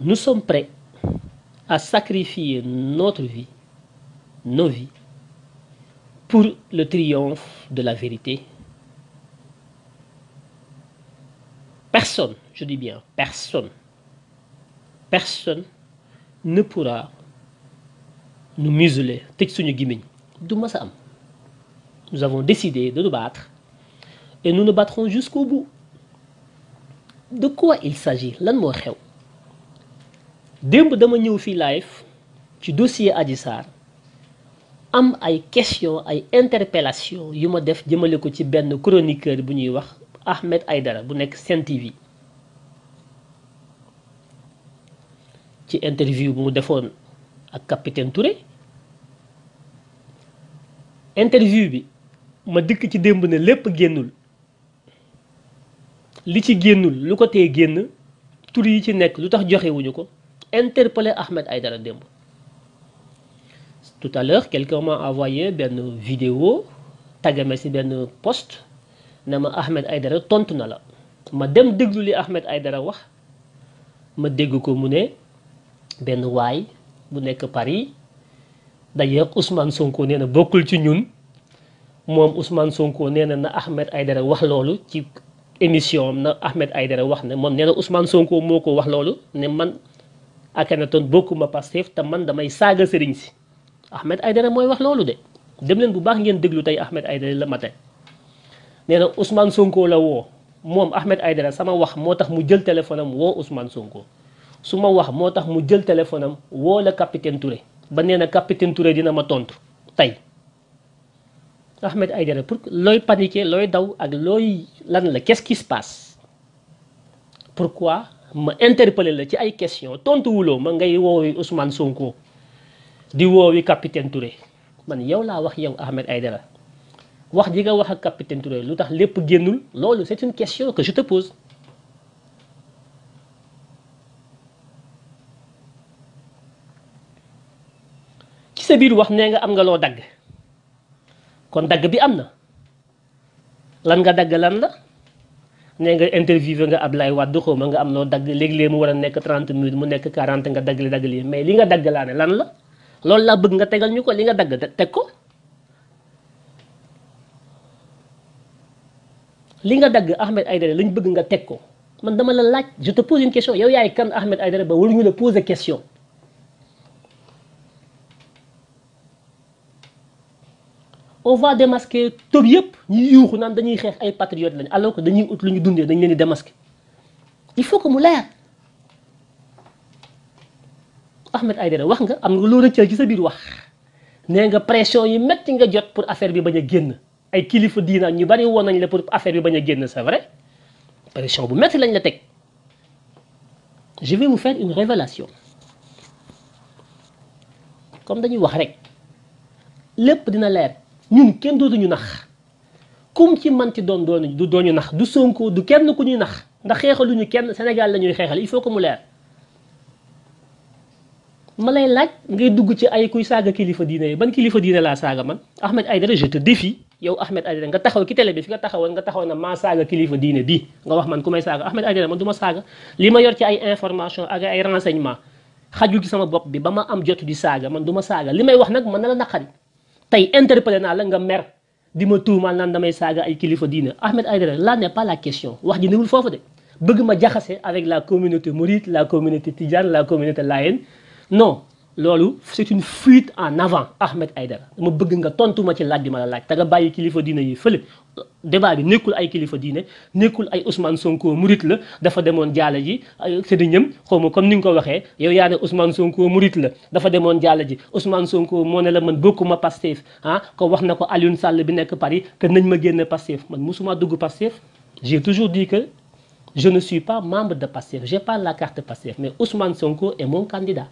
Nous sommes prêts à sacrifier notre vie, nos vies, pour le triomphe de la vérité. Personne, je dis bien personne, personne ne pourra nous museler. Nous avons décidé de nous battre et nous nous battrons jusqu'au bout. De quoi il s'agit? Lan mo xew? Demb dama ñëw fi live ci dossier Adji Sarr am ay questions ay interpellations yu ma def jëmale ko ci benn chroniqueur bu ñuy wax Ahmed Aïdara bu nekk Sen TV ci interview bu mu defoon ak capitaine Touré. Interview bi ma dikk ci démb ne lépp génnul li ci génnul lu ko tee génn tur yi ci nekk lu tax joxewuñu ko interpellé Ahmed Aïdara démb. Tout à l'heure quelqu'un m'a envoyé benn vidéo tagame ci benn post ne ma Ahmed Aïdara tontu na la ma dem déglu li Ahmed Aïdara wax ma dégg ko mu ne benn waay bu nekk Paris. D'ailleurs Ousmane Sonko nee na bokkul ci ñun moom Ousmane Sonko nee na Ahmed Aïdara wax loolu ci émission am na Ahmed Aïdara wax ne moom nee na Ousmane Sonko moo ko wax loolu ne man Akhenaton bokkuma Pastef te man damay saaga sëriñ si Ahmed Aïdara mooy wax loolu de dem leen bu baax ngeen déglu tey Ahmed Aïdara le matin nee na Ousmane Sonko la woo moom Ahmed Aïdara sama wax moo tax mu jël téléphone am woo Ousmane Sonko su ma wax moo tax mu jël téléphone am woo la capitaine Touré. ba nee na capitaine Touré dina ma tontu tey Ahmed Aïdara pour looy paniquer looy daw ak looy lan la qu'est-ce qui se passe pourquoi ma interpeller la ci ay questions tontuwuloo ma ngay woowi Ousmane Sonko di woowi capitaine Touré man yow laa wax yow Ahmed Aïdara wax ji nga wax ak capitaine Touré lu tax lépp génnul loolu c'est une question que je te pose. ci sa biir wax nee nga am nga loo dagg kon dagg bi am na lan nga dagg lan la nee nga interviewé nga Ablaye Wade xaw ma nga am loo dagg léegi-léegi mu war a nekk 30 minutes mu nekk 40 nga dagg li mais li nga dagg laa ne lan la loolu laa bëgg nga tegal ñu ko li nga dagg teg ko li nga dagg Ahmed Aïdara lañ bëgg nga teg ko man dama la laaj je te pose une question yow yaay kan Ahmed Aïdara ba waruñu la poser question. On va démasquer tëb yëpp ñi yuuxu naan dañuy xeex ay patriotes lañ alors que dañuy ut lu ñu dundee dañ leen di démasquer il faut que mu leer Ahmed Aïdara wax nga am nga loo rëccal ci sa biir wax nee nga pression yi metti nga jot pour affaire bi bañ a génn ay kilifa diina ñu bari woon nañ la pour affaire bi bañ a génn c'est vrai pression bu metti lañ la teg je vais vous faire une révélation comme dañuy wax rek lépp dina leer. ñun kenn dootuñu nax kum ci manti doon du dooñu nax du Sonko du kenn ku ñuy nax ndax xeexaluñu kenn Sénégal la ñuy xeexal il faut que mu leer ma lay laaj ngay dugg ci ay kuy saaga kilifa diine yi ban kilifa diine laa saaga man Ahmed Aïdara je te défie yow Ahmed Aïdara nga taxaw ci télé bi fi nga taxawoon nga taxaw na maa saaga kilifa diine bi nga wax man ku may saaga Ahmed Aïdara man du ma saaga li ma yor ci ay information ak ay renseignement xajul ci sama bopp bi ba ma am jotu di saaga man du ma saaga li may wax nag mën na la naqari tey interpellé naa la nga mer di ma tuumal naan damay saaga ay kilifa diine Ahmed Aïdara là n'est pas la question wax ji newul foofu de bëgg ma jaxase avec la communauté mouride la communauté tidiane la communauté layène non loolu c'est une fuite en avant Ahmed Aïdara dama bëgg nga tontu ma ci laaj bi ma la laaj te nga bàyyi kilifa diine yi fële débat bi nekkul ay kilifa diine nekkul ay Ousmane Sonko murit la dafa demoon jaala ji sëriñam xaw ma comme ni nga ko waxee yow yaa ne Ousmane Sonko murit la dafa demoon jaala ji Ousmane Sonko moo ne la man bokkuma Pastef ah ko wax na ko Alioune Sall bi nekk Paris que nañ ma génne Pastef man musuma dugg Pastef j'ai toujours dit que je ne suis pas membre de Pastef j'ai pas la carte Pastef mais Ousmane Sonko est mon candidat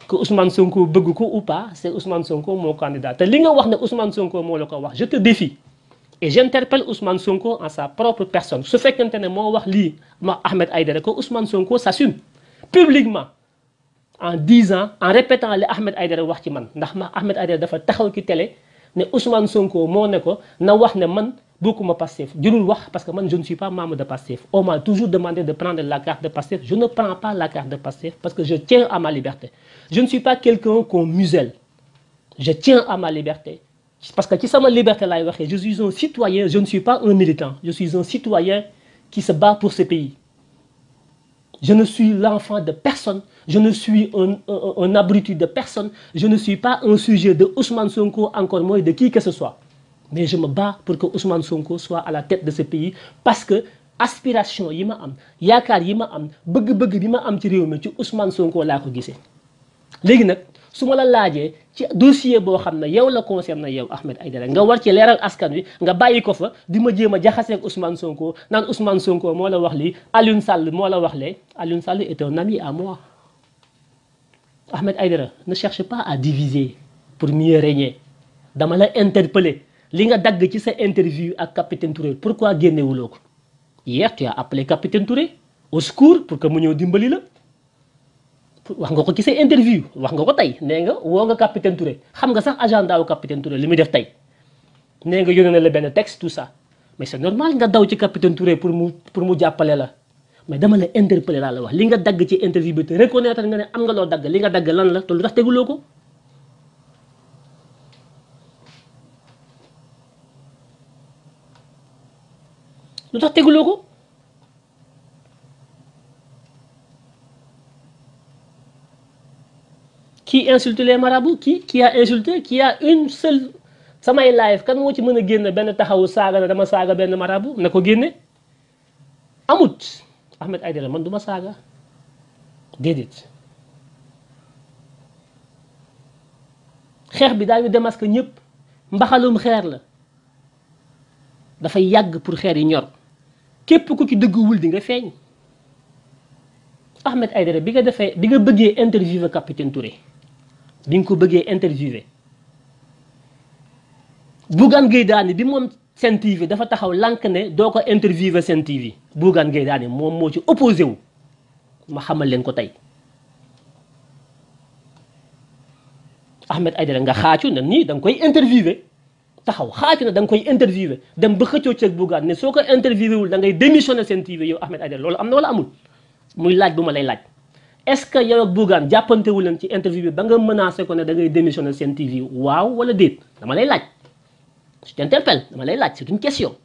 que Ousmane Sonko bëgg ko ou pas c'est Ousmane Sonko mon candidat te li nga wax ne Ousmane Sonko moo la ko wax je te défie et j'interpelle Ousmane Sonko en sa propre personne su fekkente ne moo wax lii ma Ahmed Aïdara que Ousmane Sonko s'assume publiquement en disant en répétant li Ahmed Aïdara wax ci man ndax ma Ahmed Aïdara dafa taxaw ci télé ne Ousmane Sonko moo ne ko na wax ne man beaucoup ma Pastef jërul wax parce que man je ne suis pas membre de Pastef. On m'a toujours demandé de prendre la carte de Pastef. Je ne prends pas la carte de Pastef parce que je tiens à ma liberté. Je ne suis pas quelqu'un qu'on muselle. Je tiens à ma liberté. Parce que ci sama liberté laay waxee, je suis un citoyen, je ne suis pas un militant. Je suis un citoyen qui se bat pour ce pays. Je ne suis l'enfant de personne. Je ne suis un abruti de personne. Je ne suis pas un sujet de Ousmane Sonko, encore moins de qui que ce soit. Mais je me bats pour que Ousmane Sonko soit à la tête de ce pays parce que aspiration yi ma am yaakaar yi ma am bëgg-bëgg bi ma am ci réew mi ci Ousmane Sonko laa ko gisee. léegi nag su ma la laajee ci dossier boo xam ne yow la concerne yow Ahmed Aïdara nga war ci leeral askan wi nga bàyyi ko fa di ma jéem a jaxaseeg Ousmane Sonko naan Ousmane Sonko moo la wax lii Alioune Sall moo la wax lee Alioune Sall est un ami à moi. Ahmed Aïdara ne cherche pas à diviser pour mieux régner dama la interpeller li nga dagg ci sa interview ak capitaine Touré pourquoi génnewuloo ko. Hier tu as appelé capitaine Touré au secours pour que mu ñëw dimbali la. wax nga ko ci sa interview wax nga ko tey nee nga woo nga capitaine Touré xam nga sax agenda wu capitaine Touré li muy def tey nee nga yónnee na la benn texte tout ça mais c'est normal nga daw ci capitaine Touré pour mu jàppale la mais dama la interpeller laa la wax li nga dagg ci interview bi te reconnaître nga ne am nga loo dagg li nga dagg lan la te lu tax teguloo ko. lu tax teguloo ko. Qui insulte les marabouts qui a insulté qui a une seule samay live kan moo ci mën a génne benn taxawu saaga na dama saaga benn marabout na ko génne amut. Ahmed Aïdara man du ma saaga déedéet xeex bi daañu démasqué ñëpp mbaxalum xeer la dafay yàgg pour xeer yi ñor képp ku ci dëgguwul di nga feeñ. Ahmed Aïdara bi nga bëggee interviewer capitaine Touré bi nga ko bëggee interviewer Bougane Gueye Dany bi moom Sen TV dafa taxaw lànk ne doo ko interviewer Sen TV Bougane Gueye Dany moom moo ci opposé wu ma xamal leen ko tey. Ahmed Aïdara nga xaacu na nii da nga koy interviewer taxaw xaacu na da nga koy interviewer dem ba xëccoo ceeg Bougane ne soo ko interviewer wul da ngay démissionner Sen TV yow Ahmed Aïdara loolu am na wala amul. muy laaj bu ma lay laaj est-ce que yow ak Bougane jàppante wu leen ci interview bi ba nga menacé ko ne da ngay démissionner Sen TV waaw wala déet dama lay laaj je t'interpelle dama lay laaj c'est une question.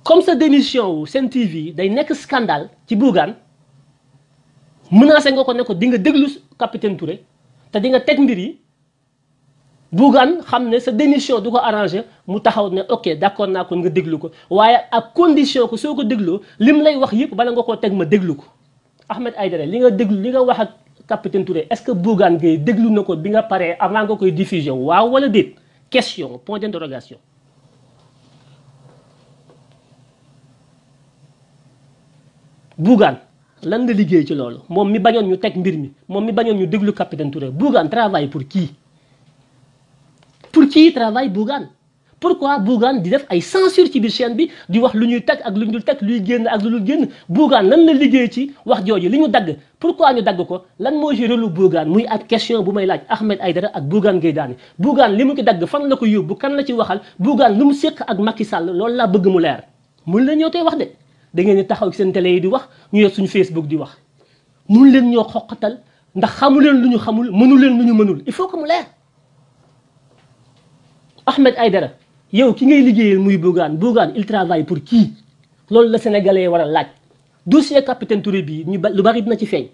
comme sa démission wu Sen TV day nekk scandale ci Bougane menacé nga ko ne ko di nga déglu capitaine Touré te di nga teg mbir yi. Bougane xam ne sa démission du ko arrangé mu taxaw ne ok d'accord naa ko nga déglu ko waaye ak condition ko soo ko dégloo lim lay wax yëpp bala nga koo teg ma déglu ko. Ahmed Aïdara li nga déglu li nga wax ak capitaine Touré est-ce que Bougane Gueye déglu na ko bi nga paree avant nga koy diffusion waaw wala déet question point d'interrogation. Bougane lan nga liggéey ci loolu moom mi bañoon ñu teg mbir mi moom mi bañoon ñu déglu capitaine Touré Bougane travaille pour qui. Pour qui travaille Bougane? Pourquoi Bougane di def ay censure ci biir chaîne bi di wax lu ñuy teg ak lu ñu dul teg luy génn ak lu dul génn Bougane lan la liggéey ci wax jooju li ñu dagg pourquoi ñu dagg ko lan moo ci rôle Bougane muy ak question bu may laaj Ahmed Aïdara ak Bougane Gueye Dany Bougane li mu ci dagg fan la ko yóbbu kan la ci waxal Bougane lu mu séq ak Macky Sall loolu laa bëgg mu leer mun leen ñoo tey wax de da ngeen di taxaw ci seen télé yi di wax ñu yor suñu Facebook di wax mun leen ñoo xoqatal ndax xamu leen lu ñu xamul mënu leen lu ñu mënul il faut que mu leer. Ahmed Aïdara yow ki ngay liggéeyal muy Bougane il travaille pour qui loolu la sénégalais war a laaj dossier capitaine Touré bii lu bari dina ci feeñ.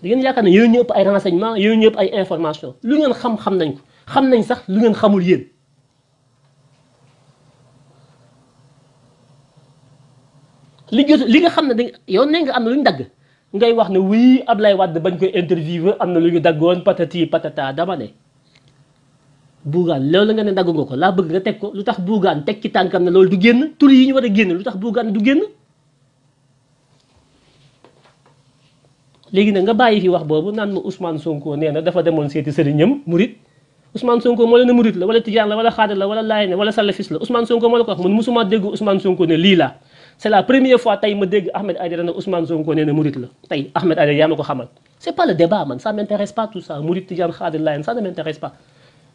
da ngeen yaakaar ne yéen ñëpp ay renseignements yéen ñëpp ay informations lu ngeen xam nañ ko xam nañ sax lu ngeen xamul yéen. li nga xam ne dañ yow nee nga am na lu ñu dagg ngay wax ne oui Ablaye Wade bañ koy interviewer am na lu ñu daggoon patati patata dama ne. Bougane loolu nga ne dagg nga ko laa bëgg nga teg ko lu tax Bougane teg ci tànkam ne loolu du génn tur yi ñu war a génn lu tax Bougane du génn. léegi nag nga bàyyi fi wax boobu naan ma Ousmane Sonko nee na dafa demoon seeti sëriñam murit Ousmane Sonko moo leen murit la wala tijaan la wala xaadir la wala laay ne wala salafis la Ousmane Sonko moo la ko wax man musuma dégg Ousmane Sonko ne lii la c'est la première fois tey ma dégg Ahmed Aïdara ne Ousmane Sonko nee na murit la tey Ahmed Aïdara yaa ma ko xamal c'est pas le débat man ça m'intéresse pas tout ça murit tijaan xaadir laay ça ne m'intéresse pas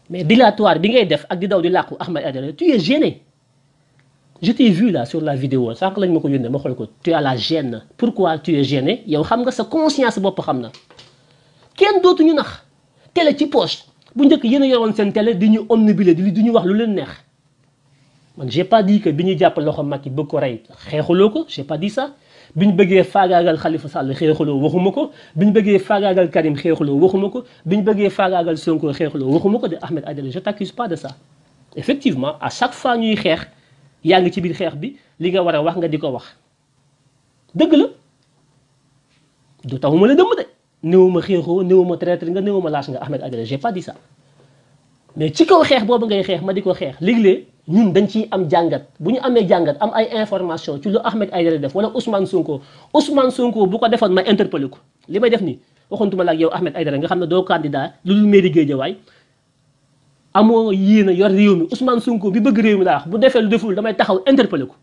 mais dilatoire bi ngay def ak di daw di làqu Ahmed Aïdara tu es gêné je t'ai vu là sur la vidéo sànq lañ ma ko yónnee ma xool ko tu as la gêne pourquoi tu es gêné yow xam nga sa conscience bopp xam na kenn dootuñu nax télé ci poche bu njëkk yéen a yoroon seen télé di ñu omnibuler di ñu wax lu leen neex man j'ai pas dit que bi ñuy jàpp loxo Macky bëgg ko rey xeexuloo ko j'ai pas dit ça bi ñu bëggee faagaagal Khalifa Sall xeexuloo waxuma ko bi ñu bëggee faagaagal Karim xeexuloo waxuma ko bi ñu bëggee faagaagal Sonko xeexuloo waxuma ko de Ahmed Aïdara je t'accuse pas de ça effectivement à chaque fois ñuy xeex yaa ngi ci biir xeex bi li nga war a wax nga di ko wax dëgg la du taw ma la dëmm de néewuma xeexoo néewuma traître nga néewuma lâche nga Ahmed Aïdara j'ai pas dit ça mais ci kaw xeex boobu ngay xeex ma di ko xeex léeg-léeg ñun dañ ciy am jàngat bu ñu amee jàngat am ay information ci lu Ahmed Aïdara def wala Ousmane Sonko bu ko defoon ma interpellé ko li may def nii waxantuma la ak yow Ahmed Aïdara nga xam ne doo candidat lu dul mairie Guédiawaye amoo yéen a yor réew mi Ousmane Sonko bi bëgg réew mi laa wax bu defee lu deful damay taxaw interpellé ko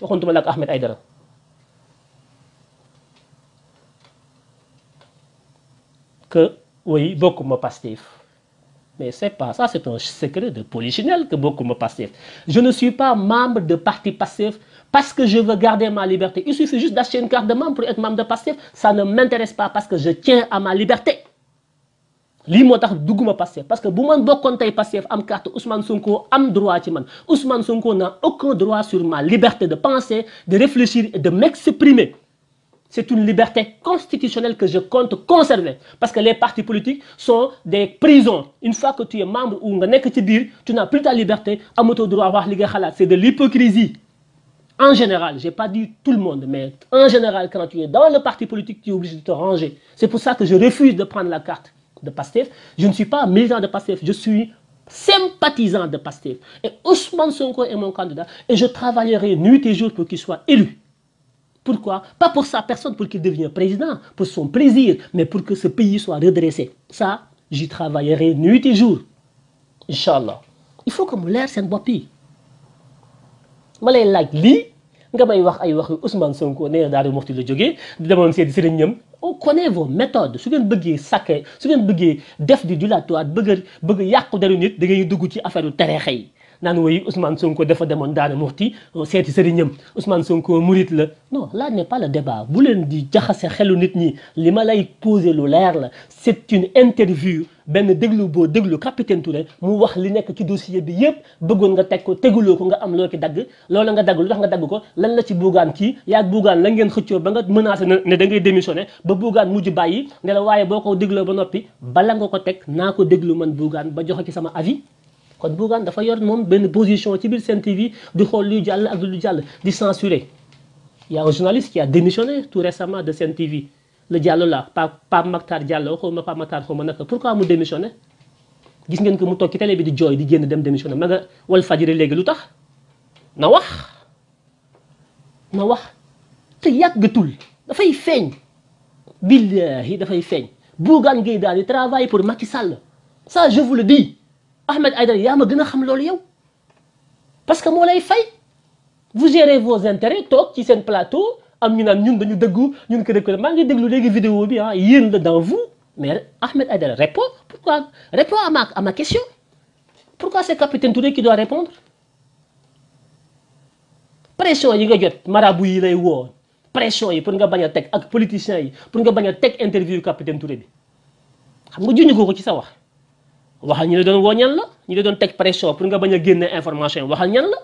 waxantuma la ak Ahmed Aïdara que oui bokkuma Pastef mais c'est pas ça, c'est un secret de polichinelle que bokkuma Pastef je ne suis pas membre de parti Pastef parce que je veux garder ma liberté il suffit juste d'acheter une carte de membre pour être membre de Pastef ça ne m'intéresse pas parce que je tiens à ma liberté lii moo tax dugguma Pastef parce que bu man bokkoon tey Pastef am carte Ousmane Sonko am droit ci man Ousmane Sonko n'a aucun droit sur ma liberté de penser de réfléchir et de m'exprimer. C'est une liberté constitutionnelle que je compte conserver parce que les partis politiques sont des prisons. Une fois que tu es membre ou nga nekk ci biir tu n'as plus ta liberté amatoo droit wax li nga xalaat c'est de l'hypocrisie. En général, j'ai pas dit tout le monde, mais en général, quand tu es dans le parti politique, tu es obligé de te ranger. C'est pour ça que je refuse de prendre la carte de Pastef. Je ne suis pas militant de Pastef, je suis sympathisant de Pastef. Et Ousmane Sonko est mon candidat et je travaillerai nuit et jour pour qu'il soit élu. Pourquoi? Pas pour sa personne, pour qu'il devienne président, pour son plaisir, mais pour que ce pays soit redressé. Ça, j'y travaillerai nuit et jour. Inch'Allah. Il faut que mu leer seen bopp yi ma lay laaj lii nga may wax ay waxi Ousmane Sonko nee na Daaru Muxti la jógee di demoon seeti sëriñ ñam on connaît vos méthodes su ngeen bëggee sàkke su ngeen bëggee def di dilatoire bëgg yàqu deru nit da ngay dugg ci affaire u tereexe yi naan woy Ousmane Sonko dafa demoon Daaru Muxti seeti sëriñam Ousmane Sonko murit la non là n'est pas le débat bu leen di jaxase xelu nit ñi li ma lay poser lu leer la c'est une interview benn déglu boo déglu capitaine Touré mu wax li nekk ci dossier bi yëpp bëggoon nga teg ko teguloo ko nga am loo ki dagg loolu nga dagg lu tax nga dagg ko lan la ci Bougane kii yaag Bougane la ngeen xëccoo ba nga menacé ne da ngay démissionné ba Bougane mujj bàyyi ne la waaye boo ko dégloo ba noppi bala nga ko teg naa ko déglu man Bougane ba joxe ci sama avis kon Bougane dafa yor moom benn position ci biir Sen TV di xool luy jàll ak lu jàll di censurer. Il y a un journaliste qui a démissionné tout récemment de Sen TV le Diallo là Pape Makhtar Diallo xaw ma Pape Makhtar xaw ma naka pourquoi mu démissionné gis ngeen que mu toog ci télé bi di jooy di génn dem démissionné ma nga Walfadjri léegi lu tax na wax te yàggatul dafay feeñ billahi dafay feeñ Bougane Gueye Dany travaille pour Macky Sall ça je vous le dis Ahmed Aïdara yaa ma gën a xam loolu yow parce que moo lay fay vous gérez vos intérêts toog ci seen plateau am ñu naan ñun dañu dëggu ñun ko dëgg maa ngi déglu léegi vidéo bi ah yéen la dans vous mais Ahmed Aïdara répond pourquoi répond à ma question pourquoi c'est capitaine Touré qui doit répondre pression yi nga jot marabout yi lay woo pression yi pour nga bañ a teg ak politiciens yi pour nga bañ a teg interview capitaine Touré bi xam nga junj ko ci sa waxal ñu la doon woo ñan la ñu la doon teg pression pour nga bañ a génne information waxal ñan la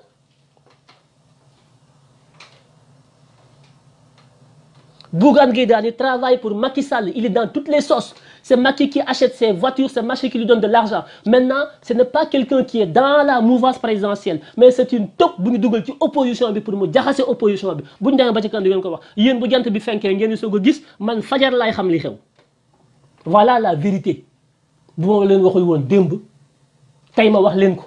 Bougane Gueye Dany travaille pour Macky Sall il est dans toutes les sauces c'est Macky qui achète ses voitures c'est Macky qui lui donne de l'argent maintenant ce n'est pas quelqu'un qui est dans la mouvance présidentielle mais c'est une taupe bu ñu dugal ci opposition bi pour mu jaxase opposition bi bu ñu demee ba ci kan di ngeen ko wax yéen bu jant bi fenkee ngeen di soog a gis man fajar laay xam li xew voilà la vérité bu ma leen waxul woon démb tey ma wax leen ko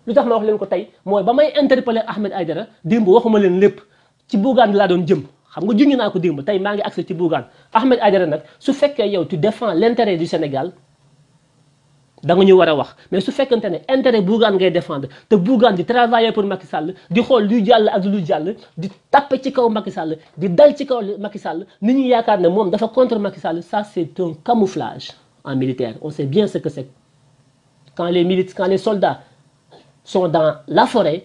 lu tax ma wax leen ko tey mooy ba may interpeller Ahmed Aïdara démb waxuma leen lépp ci Bougane laa doon jëm xam nga junj naa ko démb tey maa ngi accès ci Bougane Ahmed Aïdara nag su fekkee yow tu défends l'intérêt du Sénégal da nga ñu war a wax mais su fekkante ne intérêt Bougane ngay défendre te Bougane di travailler pour Macky Sall di xool luy jàll ak lu jàll di tappe ci kaw Macky Sall di dal ci kaw Macky Sall nit ñi yaakaar ne moom dafa contre Macky Sall. Ça c'est un camouflage en militaire. On sait bien ce que c'est. Quand les soldats sont dans la forêt,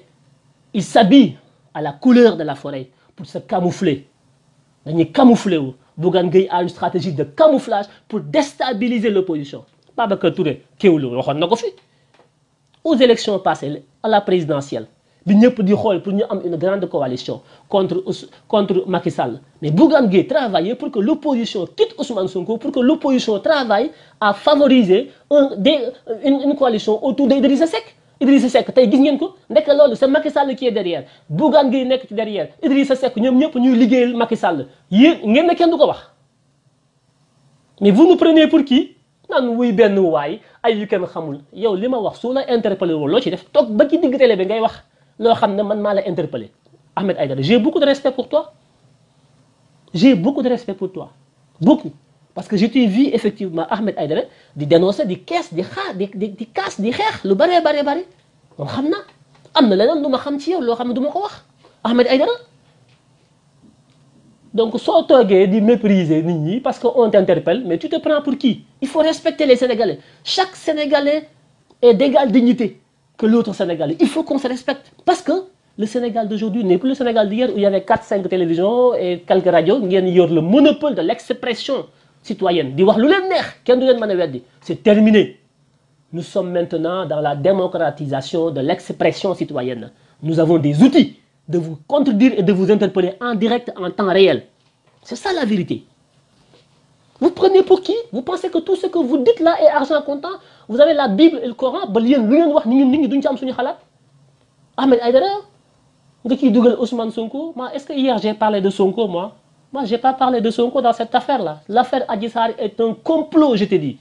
ils s'habillent à la couleur de la forêt pour se camoufler. Dañuy camoufler wu. Bougane Gueye a une stratégie de camouflage pour déstabiliser l'opposition. Babacar Touré kéwlu waxoon na ko fi aux élections passées à la présidentielle bi ñëpp di xool pour ñu am une grande coalition contre Macky Sall. Mais Bougane Gueye travaillait pour que l'opposition quitte Ousmane Sonko, pour que l'opposition travaille à favoriser une coalition autour d'Idrissa Seck. Idrissa Seck tey gis ngeen ko ndekk loolu c'est Macky Sall qui est derrière Bougane Gueye nekk ci derrière Idrissa Seck ñoom ñëpp ñuy liggéeyal Macky Sall yéen ngeen ne kenn du ko wax. Mais vous nous prenez pour qui? Nan wuy benn waay ay yu kenn xamul yow li ma wax su la interpellé woo loo ci def toog ba ci digg télé bi ngay wax loo xam ne man maa la interpellé. Ahmed Aïdara, j'ai beaucoup de respect pour toi. J'ai beaucoup de respect pour toi. Beaucoup. Parce que je t'ai vu effectivement Ahmed Aïdara di dénoncer di kees di xaar di kaas di xeex lu bare moom xam na am na leneen lu ma xam ci yow loo xam ne du ma ko wax Ahmed Aïdara. Donc soo toogee di mépriser nit ñi parce que on t'interpelle mais tu te prends pour qui? Il faut respecter les Sénégalais. Chaque Sénégalais est d'égale dignité que l'autre Sénégalais. Il faut qu'on se respecte parce que le Sénégal d'aujourd'hui n'est plus le Sénégal d'hier où il y avait 4-5 télévisions et quelques radios ngeen yor le monopole de l'expression citoyenne di wax lu leen neex kenn du leen mën a weddi. C'est terminé. Nous sommes maintenant dans la démocratisation de l'expression citoyenne. Nous avons des outils de vous contredire et de vous interpeller en direct, en temps réel. C'est ça la vérité. Vous prenez pour qui? Vous pensez que tout ce que vous dites là est argent comptant? Vous avez la Bible et le Coran. Ba yéen lu ngeen wax nit ñi duñ ci am suñu xalaat. Ahmed Aïdara nga ciy dugal Ousmane Sonko. Moi, est-ce que hier j'ai parlé de Sonko moi? Moi, j'ai pas parlé de Sonko dans cette affaire-là. L'affaire Adji Sarr est un complot, je te dis.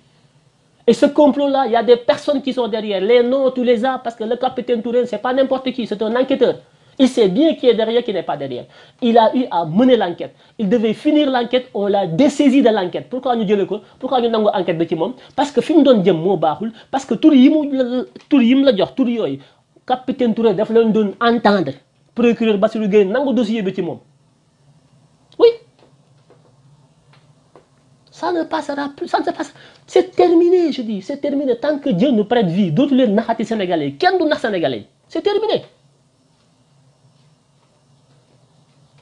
Et ce complot-là, il y a des personnes qui sont derrière. Les noms, tu les as parce que le capitaine Touré, c'est pas n'importe qui, c'est un enquêteur. Il sait bien qui est derrière, qui n'est pas derrière. Il a eu à mener l'enquête. Il devait finir l'enquête, on l'a dessaisi de l'enquête. Pourquoi nous disons pourquoi nous avons enquête de Timon? Parce que fin don djem mo baxul, parce que tout yim la jox, tout yoy, capitaine Touré daf leen doon entendre. Procureur Bassirou Gueye nangu dossier bi ci mom. Oui. Ça ne passera plus, ça ne se passe. C'est terminé, je dis, c'est terminé. Tant que Dieu nous prête vie, d'autres les naxati sénégalais, kenn du nax sénégalais. C'est terminé.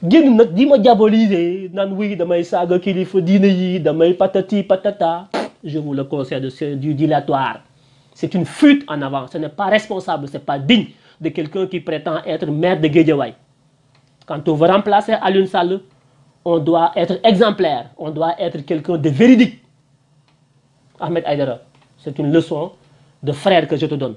génn nag di ma diaboliser naan oui damay saaga kilifa diine yi damay patati patata. Je vous le conseille du dilatoire. C'est une fuite en avant. Ce n'est pas responsable, ce n'est pas digne de quelqu'un qui prétend être maire de Guédiawaye. Quand on veut remplacer Alioune Sall, on doit être exemplaire. On doit être quelqu'un de véridique. Ahmed Aïdara, c'est une leçon de frère que je te donne.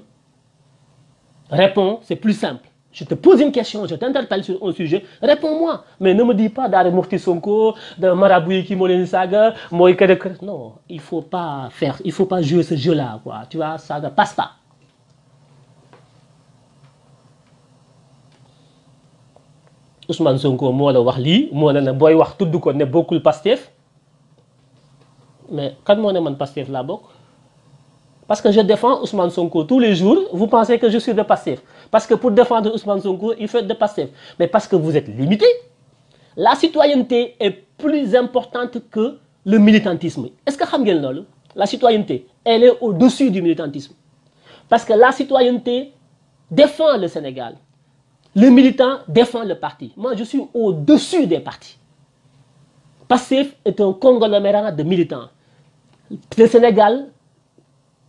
Réponds, c'est plus simple. Je te pose une question, je t'interpelle sur un sujet, réponds-moi. Mais ne me dis pas d'Are Mourti Sonko, de Maraboui qui Molen Saga, Moïse. Non, il faut pas jouer ce jeu-là, quoi. Tu vois, ça ne passe pas. Ousmane Sonko, moi, le Wahli, moi, le boy wax tout ko ne beaucoup Pastef. Mais quand moi, je suis Pastef là-bas, parce que je défends Ousmane Sonko tous les jours, vous pensez que je suis de Pastef. Parce que pour défendre Ousmane Sonko, il faut être de Pastef. Mais parce que vous êtes limité, la citoyenneté est plus importante que le militantisme. Est-ce que vous savez la citoyenneté, elle est au-dessus du militantisme. Parce que la citoyenneté défend le Sénégal. Le militant défend le parti. Moi, je suis au-dessus des partis. Pastef est un conglomérat de militants. Le Sénégal,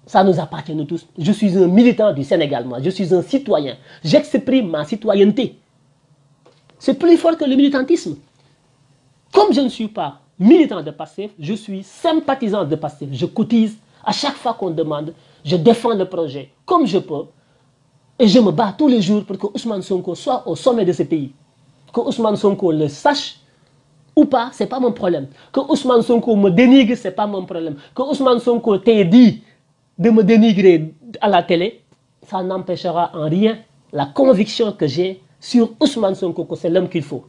ça nous appartient nous tous. Je suis un militant du Sénégal, moi. Je suis un citoyen. J'exprime ma citoyenneté. C'est plus fort que le militantisme. Comme je ne suis pas militant de Pastef, je suis sympathisant de Pastef. Je cotise à chaque fois qu'on demande. Je défends le projet comme je peux. Et je me bats tous les jours pour que Ousmane Sonko soit au sommet de ce pays. Que Ousmane Sonko le sache ou pas, ce n'est pas mon problème. Que Ousmane Sonko me dénigre, ce n'est pas mon problème. Que Ousmane Sonko t'ait dit de me dénigrer à la télé, ça n'empêchera en rien la conviction que j'ai sur Ousmane Sonko que c'est l'homme qu'il faut.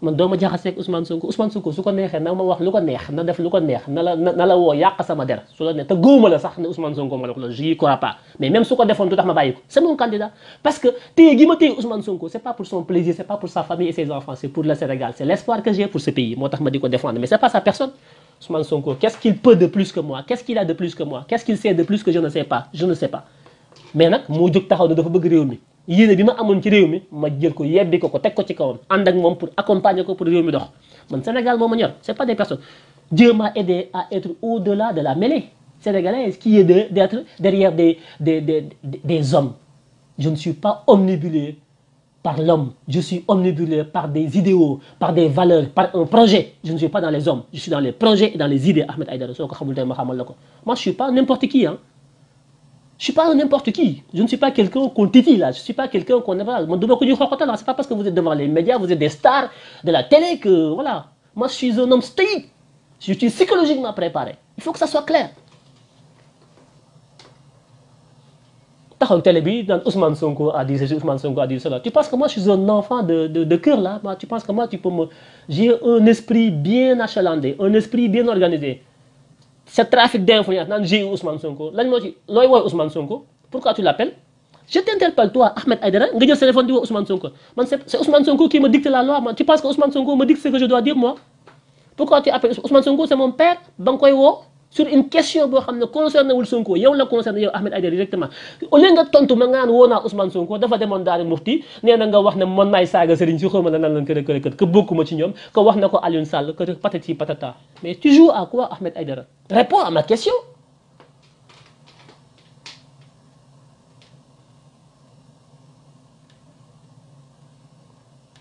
man doo ma jaxaseeg Ousmane Sonko su ko neexee na ma wax lu ko neex na def lu ko neex na la woo yàq sama der su la ne te góoma la sax ne Ousmane Sonko ma la ko la j'y crois pas mais même su ko defoon du tax ma bàyyi ko c'est mon candidat parce que téye gi ma téye Ousmane Sonko c'est pas pour son plaisir c'est pas pour sa famille et ses enfants c'est pour le Sénégal c'est l'espoir que j'ai pour ce pays moo tax ma di ko défendre mais c'est pas sa personne Ousmane Sonko qu'est-ce qu'il peut de plus que moi qu'est-ce qu'il a de plus que moi qu'est-ce qu'il sait de plus que je ne sais pas mais nag moo jóg taxaw ne dafa bëgg réew mi yéene bi ma amoon ci réew mi ma jël ko yebbi ko teg ko ci kawam ànd ak moom pour accompagner ko pour réew mi dox man Sénégal moo ma ñor c'est pas des personnes Dieu m'a aidé à être au-delà de la mêlée sénégalaise qui est d'être derrière des hommes je ne suis pas omnibulé par l'homme je suis omnibulé par des idéaux par des valeurs par un projet je ne suis pas dans les hommes je suis dans les projets et dans les idées Ahmed Aïdara soo ko xamul tey ma xamal la ko moi je suis pas n'importe qui hein je suis pas n'importe qui. Je ne suis pas quelqu'un qu'on titille là. Je ne suis pas quelqu'un qu'on est là. C'est pas parce que vous êtes devant les médias, vous êtes des stars de la télé que voilà. Moi, je suis un homme stoïque. Je suis psychologiquement préparé. Il faut que ça soit clair. Taxaw télé bi dans Ousmane Sonko a dit ceci, Ousmane Sonko a dit cela. Tu penses que moi je suis un enfant de cœur là? Tu penses que moi tu peux me j'ai un esprit bien achalandé, un esprit bien organisé. Ce trafic d'influence naan j'ai Ousmane Sonko lan moo ci looy wooy Ousmane Sonko pourquoi tu l'appelles je t'interpelle toi Ahmed Aïdara nga jël téléphone di woo Ousmane Sonko man c'est Ousmane Sonko qui me dicte la loi man tu penses que Ousmane Sonko me dicte ce que je dois dire moi pourquoi tu appelles Ousmane Sonko c'est mon père ba nga koy woo sur une question boo xam ne concerné wul Sonko yow la concerné yow Ahmed Aïdara directement au lieu nga tontu ma nga naan woo naa Ousmane Sonko dafa demoon daari mufti nee na nga wax ne man maay saaga sëriñ si xawma la nan lan kër que bokkuma ci ñoom que wax na ko Alioune Sall que patati patata mais tu joues à quoi Ahmed Aïdara réponds à ma question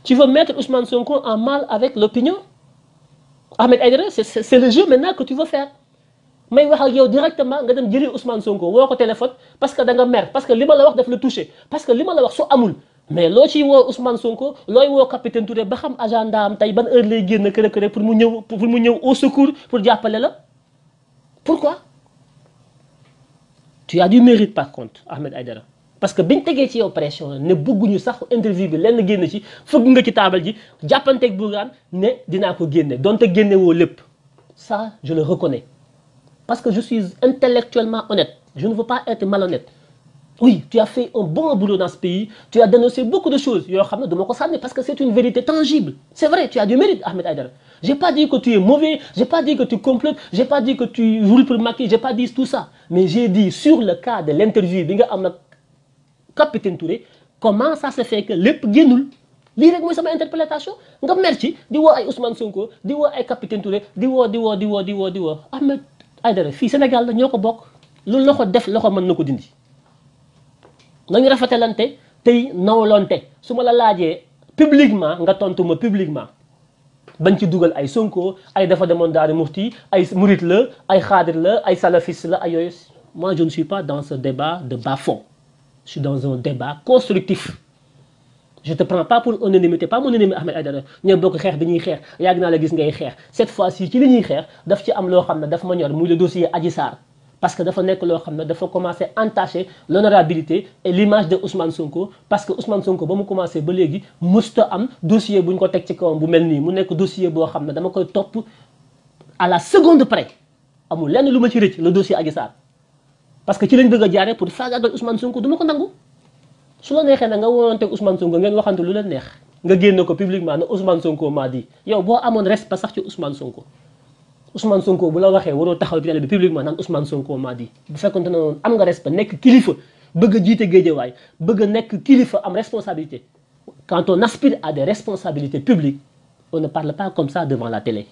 tu veux mettre Ousmane Sonko en mal avec l'opinion Ahmed Aïdara c'est le jeu maintenant que tu veux faire may wax ak yow directement nga dem jëli Ousmane Sonko woo ko téléphone parce que da nga mer parce que li ma la wax daf la touché parce que li ma la wax su amul mais loo ciy woo Ousmane Sonko looy woo capitaine Touré ba xam agenda am tey ban heure lay génn kër pour mu ñëw au secours pour jàppale la pourquoi tu as du mérite par contre Ahmed Aïdara parce que biñ tegee ci yow pression ne bëgguñu sax interview bi lenn génn ci fëgg nga ci taabal ji jàppanteeg Bougane ne dinaa ko génne donte génne woo lépp ça je le reconnais parce que je suis intellectuellement honnête. Je ne veux pas être malhonnête. Oui, tu as fait un bon boulot dans ce pays. Tu as dénoncé beaucoup de choses. Parce que c'est une vérité tangible. C'est vrai, tu as du mérite, Ahmed Aïdara. Je n'ai pas dit que tu es mauvais. Je n'ai pas dit que tu complotes. Je n'ai pas dit que tu roules pour maquiller. Je n'ai pas dit tout ça. Mais j'ai dit sur le cas de l'interview, capitaine Touré, comment ça se fait que lépp génnul lii rek mooy sama interprétation nga mer ci di woo ay Ousmane Sonko di woo ay capitaine Touré di woo Ahmed Aïdara fii Sénégal la ñoo ko bokk lu loxo def loxo mën na ko dindi nañu rafetalante tey nawlonte su ma la laajee publiquement nga tontu ma publiquement bañ ci dugal ay Sonko ay dafa demoon daari mufti ay murit la ay xaadir la ay salafiste la ay yooyu moi je ne suis pas dans ce débat de bas-fond je suis dans un débat constructif je te prends pas pour unanimité pas mon ennemi Ahmed Aïdara ñoo bokk xeex bi ñuy xeex yàgg naa la gis ngay xeex cette fois-ci ci li ñuy xeex daf ci am loo xam ne daf ma ñor muy le dossier Adji Sarr parce que dafa nekk loo xam ne dafa commencer entacher l'honorabilité et l'image de Ousmane Sonko parce que Ousmane Sonko ba mu commencé ba léegi mësta am dossier bu ñu ko teg ci kawam bu mel nii mu nekk dossier boo xam ne dama koy topp à la seconde près amul lenn lu ma ci rëcc le dossier Adji Sarr parce que ci lañ bëgg a jaaree pour faagaagal Ousmane Sonko du ma ko nangu su la neexee na nga woonante Ousmane Sonko ngeen waxante lu la neex nga génn ko publiquement ne Ousmane Sonko maa di yow boo amoon respect sax ci Ousmane Sonko bu la waxee waroo taxaw bi télé bi publiquement naan Ousmane Sonko maa di bu fekkonte ne noonu am nga respect nekk kilifa bëgg a jiite géejewaay bëgg a nekk kilifa am responsabilité quand on aspire à des responsabilités publiques on ne parle pas comme ça devant la télé.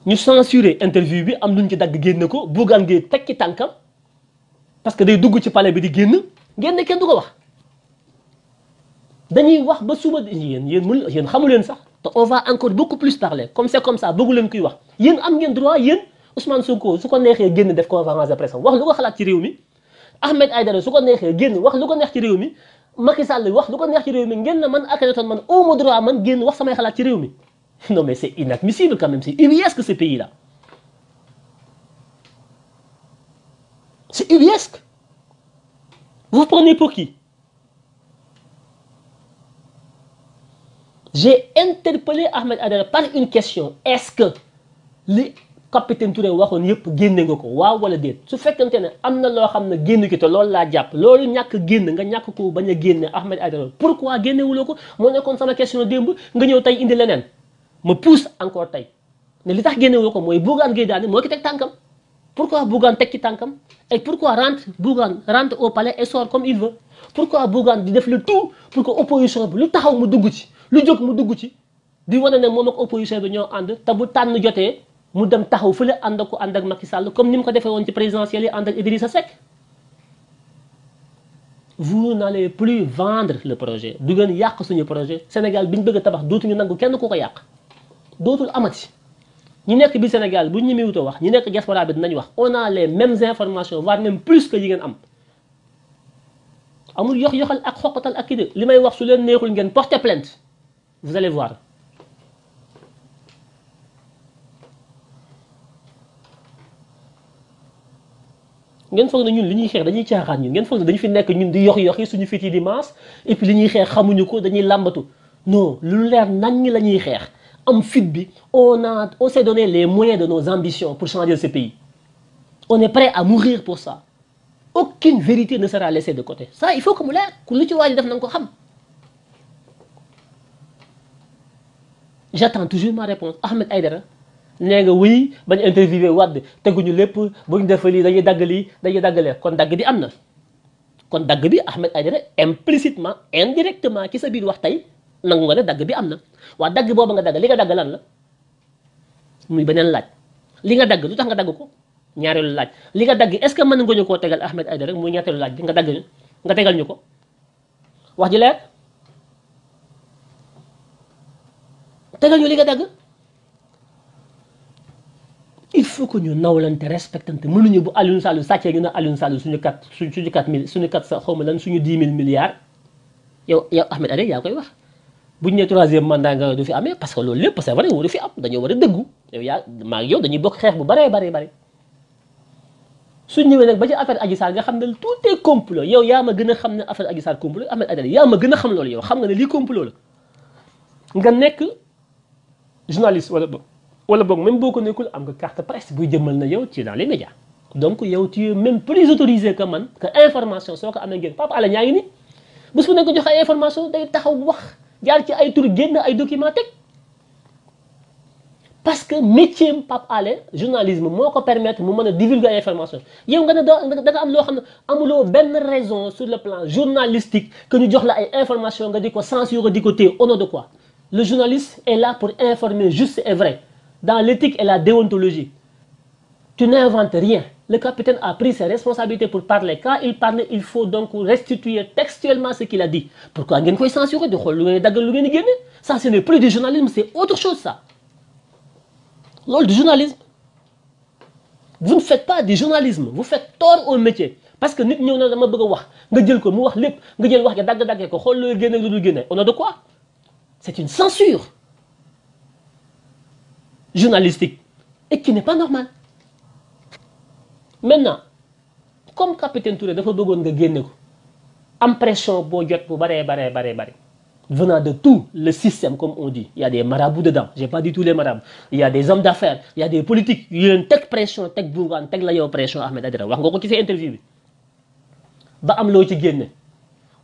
ñu censuré interview bi am luñ ci dagg génn ko Bougane Gueye tekki tànkam parce que day dugg ci palais bi di génn kenn du ko wax dañuy wax ba suba yéen xamu leen sax te on va encore beaucoup plus parler comme c'est comme ça bëggu leen kuy wax yéen am ngeen droit yéen Ousmane Sonko su ko neexee génn def conférence de presse wax lu ko xalaat ci réew mi Ahmed Aïdara su ko neexee génn wax lu ko neex ci réew mi Macky Sall wax lu ko neex ci réew mi ngeen na man Akhenaton man au moins droit man génn wax samay xalaat ci réew mi. Non mais c'est inadmissible quand même, c'est ubuesque ce pays-là. C'est ubuesque. Vous prenez pour qui? J'ai interpellé Ahmed Aidara par une question. Est-ce que li capitaine Touré waxoon yëpp génne nga ko waaw wala déet su fekkente ne am na loo xam ne génn ki te loolu laa jàpp loolu ñàkk génn nga ñàkk ko bañ a génne Ahmed Aidara pourquoi génnewuloo ko moo nekkoon sama question démb nga ñëw tey indi leneen ma pousse encore tey ne li tax génnewuloo ko mooy Bougane Gueye Dany moo ki teg tànkam pourquoi Bougane teg ci tànkam et pourquoi Bougane rentre au palais et sort comme il veut pourquoi Bougane di def le tout pour que opposition bi lu taxaw mu dugg ci lu jóg mu dugg ci di wane ne moom ak opposition bi ñoo ànd te bu tànn jotee mu dem taxaw fële ànd ak Macky Sall comme ni mu ko defee woon ci présidentielle yi ànd ak Idrissa Seck. Vous n'allez plus vendre le projet du ngeen yàq suñu projet Sénégal bi ñu bëgg a tabax dootuñu nangu kenn ku ko yàq dootul amati ñi nekk bi Sénégal bu ñu ñemewutoo wax ñi nekk diaspora bi dinañ wax on a les mêmes informations voire même plus que yi ngeen am. amul yox-yoxal ak xoqatal ak kii de li may wax su leen neexul ngeen porter plainte vous allez voir. ngeen foog ne ñun li ñuy xeex dañuy caaxaan ñun ngeen foog ne dañu fi nekk ñun di yox-yoxi suñu fit yi di maas et puis li ñuy xeex xamuñu ko dañuy làmbatu non lu leer nañ ñi la ñuy xeex am fit bi on s'est donné les moyens de nos ambitions pour changer ce pays on est prêt à mourir pour ça aucune vérité ne sera laissée de côté ça il faut que mu leer ku lu ci waaj def na nga ko xam j'attends toujours ma réponse Ahmed Aidara nee nga wuy bañ interviewé Wade teguñu lépp buñ defee lii dañuy dagg lii dañuy daggalee kon dagg bi am na kon dagg bi Ahmed Aidara implicitement indirectement ci sa biir wax tey nangu nga ne dagg bi am na waa dagg boobu nga dagg li nga dagg lan la muy beneen laaj li nga dagg lu tax nga dagg ko ñaareelu laaj li nga dagg est-ce que mën nga ñu koo tegal Ahmed Aidara muy ñetteelu laaj bi nga dagg nga tegal ñu ko wax ji leer tegal ñu li nga dagg. il faut que ñu nawlante respectante mënuñu bu Aliou Sall sàccee ñu ne Aliou Sall suñu 4000 suñu 4 xaw ma lan suñu 10 000 milliards yow Ahmed Aidara yaa koy wax buñ ne troisième mandat nga du fi amee parce que loolu lépp c'est vrai du fi am dañoo war a dëggu yow yaa maa ngi yow dañuy bokk xeex bu bare suñ ñëwee nag ba ci affaire Adji Sarr nga xam ne tout est complot yow yaa ma gën a xam ne affaire Adji Sarr complot Ahmed Aidara yaa ma gën a xam loolu yow xam nga ne lii complot la nga nekk journaliste wala boog même boo ko nekkul am nga carte presse buy jëmmal na yow ci dans les médias donc yow tu es même plus autorisé que man que information soo ko amee ngeen Pape Alé ñaa ngi ni bés bu nekk joxe ay information day taxaw wax jaar ci ay tur génn ay documents teg parce que métier Pape Alé journalisme moo ko permettre mu mën a divulguer ay information yow nga ne da nga am loo xam ne amuloo benn raison sur le plan journalistique que ñu jox la ay information nga di ko censurer di ko téye au nom de quoi le journaliste est là pour informer juste et vrai dans l'éthique et la déontologie. Tu n'inventes rien. Le capitaine a pris ses responsabilités pour parler. Quand il parle, il faut donc restituer textuellement ce qu'il a dit. Pourquoi vous pouvez censurer? Ça, ce n'est plus du journalisme, c'est autre chose, ça. Lors du journalisme, vous ne faites pas du journalisme, vous faites tort au métier. Parce que nous, on a de quoi? C'est une censure journalistique et qui n'est pas normal. Maintenant, comme capitaine Touré dafa bëggoon nga génne ko am pression boo jot bu bare venant de tout le système comme on dit il y a des marabouts dedans j'ai pas dit tous les marabouts il y a des hommes d'affaires il y a des politiques yu leen teg pression teg Bougane teg la yow pression Ahmed Aidara wax nga ko ci sa interview bi ba am loo ci génne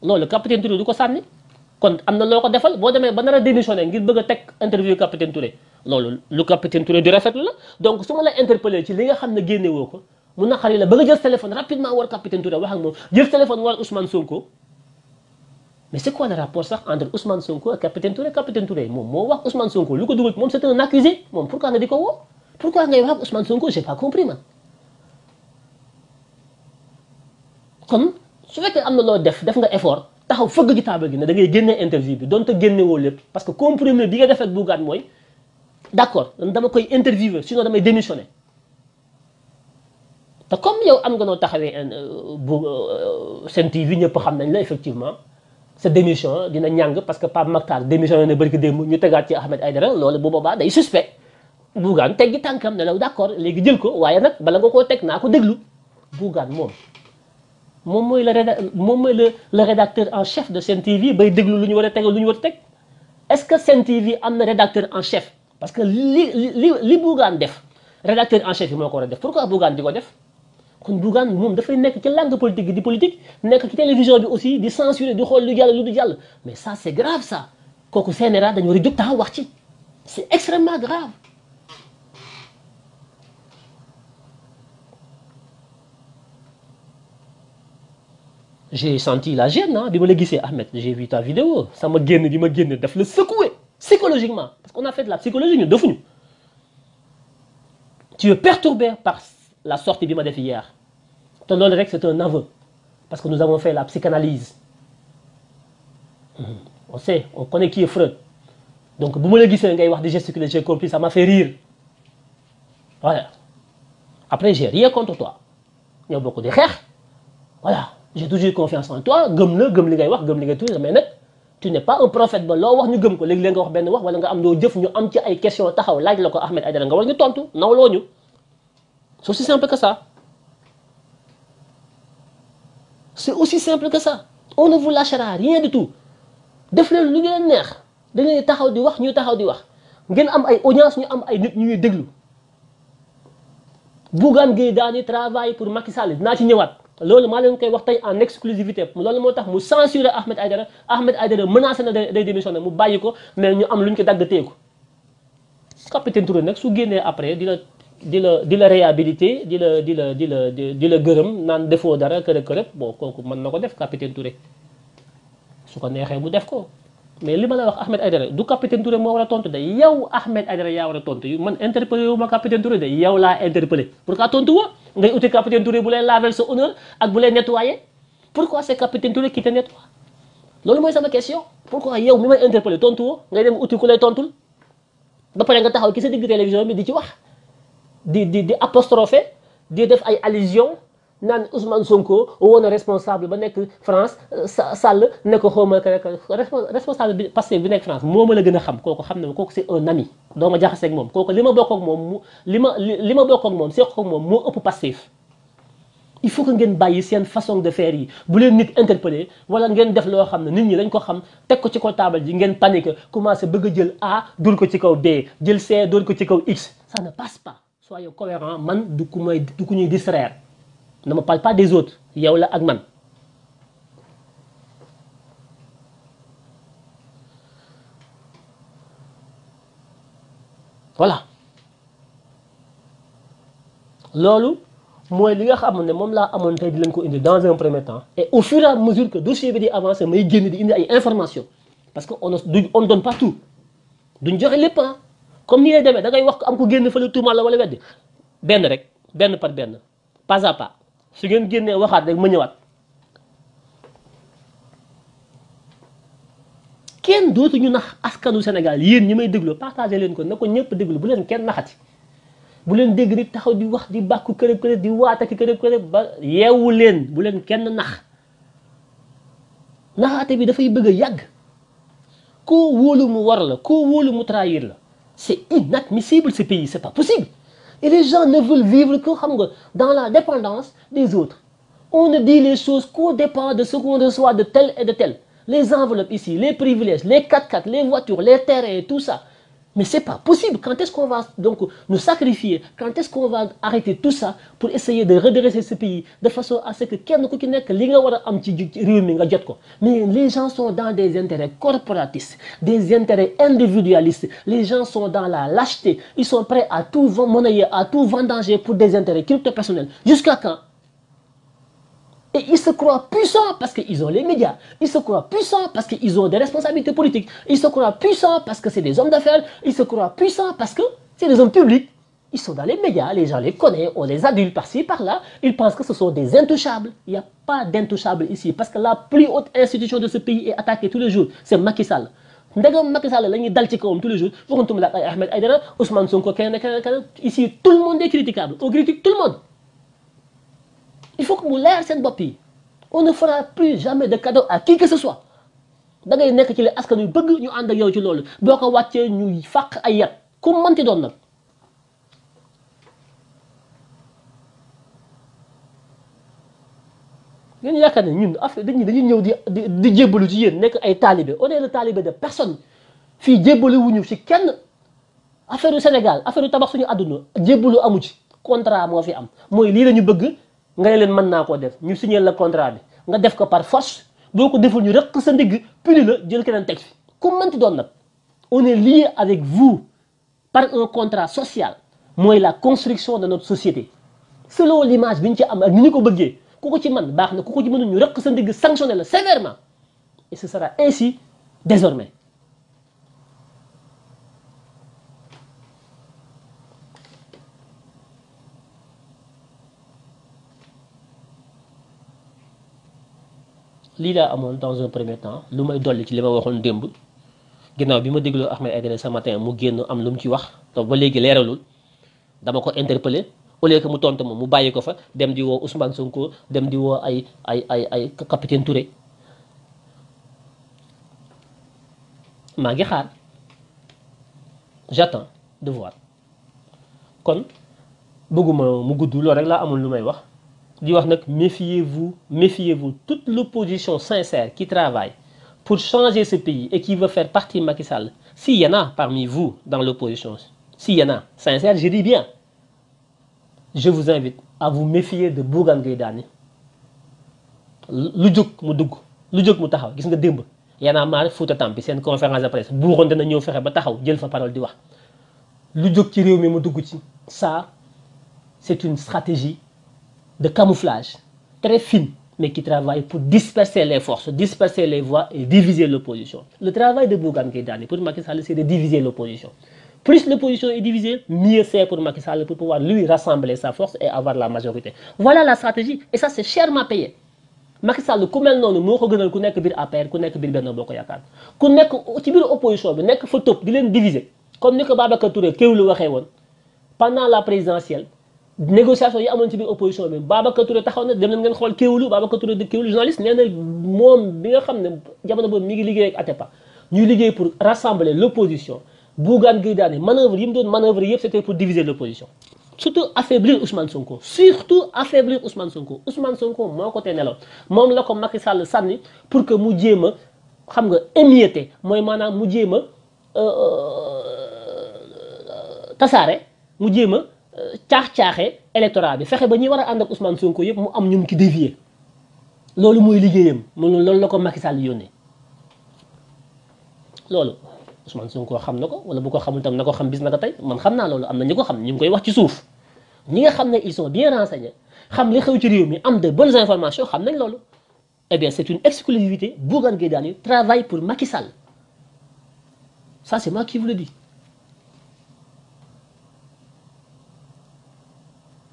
loolu capitaine Touré du ko sànni kon am na loo ko defal boo demee ba nar a démissionné ngir bëgg a teg interview capitaine Touré loolu lu capitaine Touré di rafetlu la donc su ma la interpellé ci li nga xam ne génne woo ko mu naqari la ba nga jël téléphone rapidement war capitaine Touré wax ak moom jël téléphone war Ousmane Sonko mais c'est quoi le rapport sax entre Ousmane Sonko et capitaine Touré moom moo wax Ousmane Sonko lu ko dugal moom c'est un accusé moom pourquoi nga di ko woo pourquoi ngay wax ak Ousmane Sonko j'ai pas compris man kon su fekkee am na loo def nga effort taxaw fëgg ci table gi ne da ngay génne interview bi donte génne woo lépp parce que compromis bi nga def ak Bougane mooy d'accord dama koy interviewer sinon damay démissionner te comme yow am nga noo taxawee Sen TV ñëpp xam nañ la effectivement sa démission dina ñàng parce que Pape Makhtar démissionné na barki démb ñu tegaat ci Ahmed Aidara loolu bu boobaa day suspect Bougane teggi tànkam ne la d'accord léegi jël ko waaye nag bala nga koo teg naa ko déglu Bougane moom moom mooy le rédacteur en chef de Sen TV bay déglu lu ñu war a tegal lu ñu war a teg est-ce que Sen TV am na rédacteur en chef parce que li Bougane def rédacteur en chef yi moo ko war a def pourquoi Bougane di ko def kon Bougane moom dafay nekk ci langue politique di politique nekk ci télévision bi aussi di censurer di xool lu jàll lu du jàll mais ça c'est grave ça kooku CNRA dañu war a jóg taxaw wax ci c'est extrêmement grave. J'ai senti la gêne hein bi ma la gisee Ahmed j'ai vu ta vidéo ça ma génn di ma génn daf la secouer psychologiquement parce qu'on a fait de la psychologie ñun defuñu tu es perturbé par la sortie bi ma def hier te loolu rek c'est un aveu parce que nous avons fait la psychanalyse on sait on connaît qui est Freud donc bu ma la gisee ngay wax di gesticuler j'ai compris ça m'a fait rire voilà après j'ai rien contre toi ñoo bokk di xeex voilà j'ai toujours confiance en toi gëm la gëm li ngay wax gëm li ngay tuuti mais nag tu n'es pas un prophète ba loo wax ñu gëm ko léegi nga wax benn wax wala nga am loo jëf ñu am ci ay question taxaw laaj la ko Ahmed Aïdara nga war ñu tontu nawloo ñu c'est aussi simple que ça c'est aussi simple que ça on ne vous lâchera rien du tout def leen lu ngeen neex da ngeen taxaw di wax ñu taxaw di wax ngeen am ay audience ñu am ay nit ñuy déglu Bougane Gueye Dany travaille pour Macky Sall dinaa ci ñëwaat loolu maa leen koy wax tey en exclusivité loolu moo tax mu censurer Ahmed Aïdara menacé na day démissionné mu bàyyi ko mais ñu am lu ñu ko dagg teeku capitaine Touré nag su génnee après di la réhabilité di la gërëm naan defoo dara kërëb bon kooku mën na ko def capitaine Touré su ko neexee mu def ko mais li ma la wax Ahmed Aïdara du capitaine Touré moo war a tontu de yow Ahmed Aïdara yaa war a tontu man interpellé wu ma capitaine Touré de yow laa interpellé pourquoi tontu woo ngay uti capitaine Touré bu lay laver sa honneur ak bu lay nettoyer pourquoi c'est capitaine Touré qui te nettoie loolu mooy sama question pourquoi yow mi may interpellé tontu woo ngay dem uti ku lay tontul ba pare nga taxaw ci sa digg télévision bi di ci wax di apostropher di def ay allusions naan Ousmane Sonko woon na responsable ba nekk France Sall ne ko xaw ma responsable bi Pastef bi nekk France moo ma la gën a xam kooku xam ne kooku c'est un ami doo ma jaxaseeg moom kooku li ma bokk ak moom li ma bokk ak moom seq ak moom moo ëpp Pastef il faut que ngeen bàyyi seen façon de faire yi bu leen nit interpellé wala ngeen def loo xam ne nit ñi dañ ko xam teg ko ci kaw table ji ngeen panique commencé bëgg a jël A dóor ko ci kaw B jël C dóor ko ci kaw X ça ne passe pas soyez cohérent man du ku ñuy distraire ne me parle pas des autres yow la ak man voilà loolu mooy li nga xam ne moom laa amoon tey di leen ko indi dans un premier temps et au fur et à mesure que dossier bi di avancer may génn di indi ay informations parce que on ne donne pas tout duñ joxe lépp comme ni lay demee da ngay wax am ko génn fële tuumal la wala weddi benn rek benn par benn pas à pas su ngeen génnee waxaat rek ma ñëwaat kenn dootuñu nax askanu Sénégal yéen ñi may déglu partagé leen ko na ko ñëpp déglu bu leen kenn naxati bu leen dégg nit taxaw di wax di bàkku kërëb di waataki kërëb ba yeewu leen bu leen kenn naxaate bi dafay bëgg a yàgg koo wóolu mu war la koo wóolu mu trahir la c'est inadmissible ce pays c'est pas possible et les gens ne veulent vivre que xam nga dans la dépendance des autres on ne dit les choses qu'au dépend de ce qu'on reçoit de tel et de tel les enveloppes ici les privilèges les 4x4 les voitures les terrains et tout ça mais c'est pas possible quand est-ce qu'on va donc nous sacrifier quand est-ce qu'on va arrêter tout ça pour essayer de redresser ce pays de façon à ce que kenn ku ci nekk li nga war a am ci réew mi nga jot ko mais les gens sont dans des intérêts corporatistes des intérêts individualistes les gens sont dans la lâcheté ils sont prêts à tout monnayer à tout vendanger pour des intérêts crypto-personnels jusqu'à quand et ils se croient puissants parce qu'ils ont les médias. Ils se croient puissants parce qu'ils ont des responsabilités politiques. Ils se croient puissants parce que c'est des hommes d'affaires. Ils se croient puissants parce que c'est des hommes publics. Ils sont dans les médias, les gens les connaissent, on les adule par-ci, par-là. Ils pensent que ce sont des intouchables. Il n'y a pas d'intouchables ici parce que la plus haute institution de ce pays est attaquée tous les jours. C'est Macky Sall. Ndegam Macky Sall la ñuy dal ci kawam tous les jours waxantuma la ay Ahmed Aïdara Ousmane Sonko keneen ici tout le monde est critiquable. On critique tout le monde. Il faut que mu leer seen bopp yi on ne fera plus jamais de cadeau à qui que ce soit da ngay nekk ci li askan wi bëgg ñu ànd ak yow ci loolu boo ko wàccee ñuy fàq ay yat ku mënti doon nag ngeen yaakaar ne ñun affaire dañuy ñëw di jébbalu ci yéen nekk ay talibé on est le talibé de personne fii jébbalu wuñu ci kenn affaire du Sénégal affaire du tabax suñu àdduna jébbalu amu ci contrat moo fi am mooy lii la ñu bëgg nga ne leen mën naa koo def ñu signé la contrat bi nga def ko par force boo ko deful ñu rëq sa ndigg puni la jël keneen teg fi ku mënti doon nag on est lié avec vous par un contrat social mooy la construction de notre société selon l'image bi ñu ci am ak ni ñu ko bëggee ku ko ci mën baax na ku ko ci mënul ñu rëq sa ndigg sanctionné la sévèrement et ce sera ainsi désormais lii laa amoon dans un premier temps lu may dolli ci li ma waxoon démb ginnaaw bi ma dégloo Ahmed Aïdara ce matin mu génn am lu mu ci wax te ba léegi leeralul dama ko interpellé au lieu que mu tontu ma mu bàyyi ko fa dem di woo Ousmane Sonko dem di woo ay capitaine Touré maa ngi xaar j'attends de voir kon bëgguma mu gudd loolu rek laa amul lu may wax di wax nag méfiez-vous toute l'opposition sincère qui travaille pour changer ce pays et qui veut faire partie Macky Sall s'il y en a parmi vous dans l'opposition s'il y en a sincère je dis bien je vous invite à vous méfier de Bougane Gueye Dany lu jóg mu dugg lu jóg mu taxaw gis nga démb Y'en a marre Fouta Tampi seen conférence de presse buuxoon dana ñëw fexe ba taxaw jël fa parole di wax lu jóg ci réew mi mu dugg ci ça c'est une stratégie de camouflage très fine mais qui travaille pour disperser les forces, disperser les voix et diviser l'opposition. Le travail de Bougane Gueye Dany pour Macky Sall, c'est de diviser l'opposition. Plus l'opposition est divisée, mieux c'est pour Macky Sall pour pouvoir lui rassembler sa force et avoir la majorité. Voilà la stratégie et ça c'est chèrement payé. Macky Sall ku mel noonu moo ko gënal ku nekk biir APR ku nekk biir Benno Bokk Yaakaar ku nekk ci biir opposition bi nekk fa topp di leen diviser comme ni ko Babacar Touré Kéwoulo waxee woon pendant la présidentielle. Négociation yi amoon ci biir opposition bi Babacar Touré taxaw na dem leen ngeen xool Kéwoulo Babacar Touré de Kéwoulo journaliste nee na moom bi nga xam ne jamono boobu mi ngi liggéey ak Atepa ñuy liggéey pour rassembler l'opposition Bougane Gueye Dany manœuvre yi mu doon manœuvre yëpp c'était pour diviser l'opposition surtout affaiblir Ousmane Sonko Ousmane Sonko moo ko tee nelaw moom la ko Macky Sall sànni pour que mu jéem a xam nga émietter mooy maanaam mu jéem a tasaare mu jéem a caax-caaxee électorat bi fexe ba ñi war a ànd ak Ousmane Sonko yëpp mu am ñu mu ki dévier loolu mooy liggéeyam loolu la ko Macky Sall yónnee loolu Ousmane Sonko xam na ko wala bu ko xamul tam na ko xam bis na ko tey man xam naa loolu am na ñu ko xam ñu ngi koy wax ci suuf ñi nga xam ne ils sont bien renseignés xam li xew ci réew mi am de bonnes informations xam nañ loolu eh bien c'est une exclusivité Bougane Gueye Dany travaille pour Macky Sall ça c'est moi qui vous le dis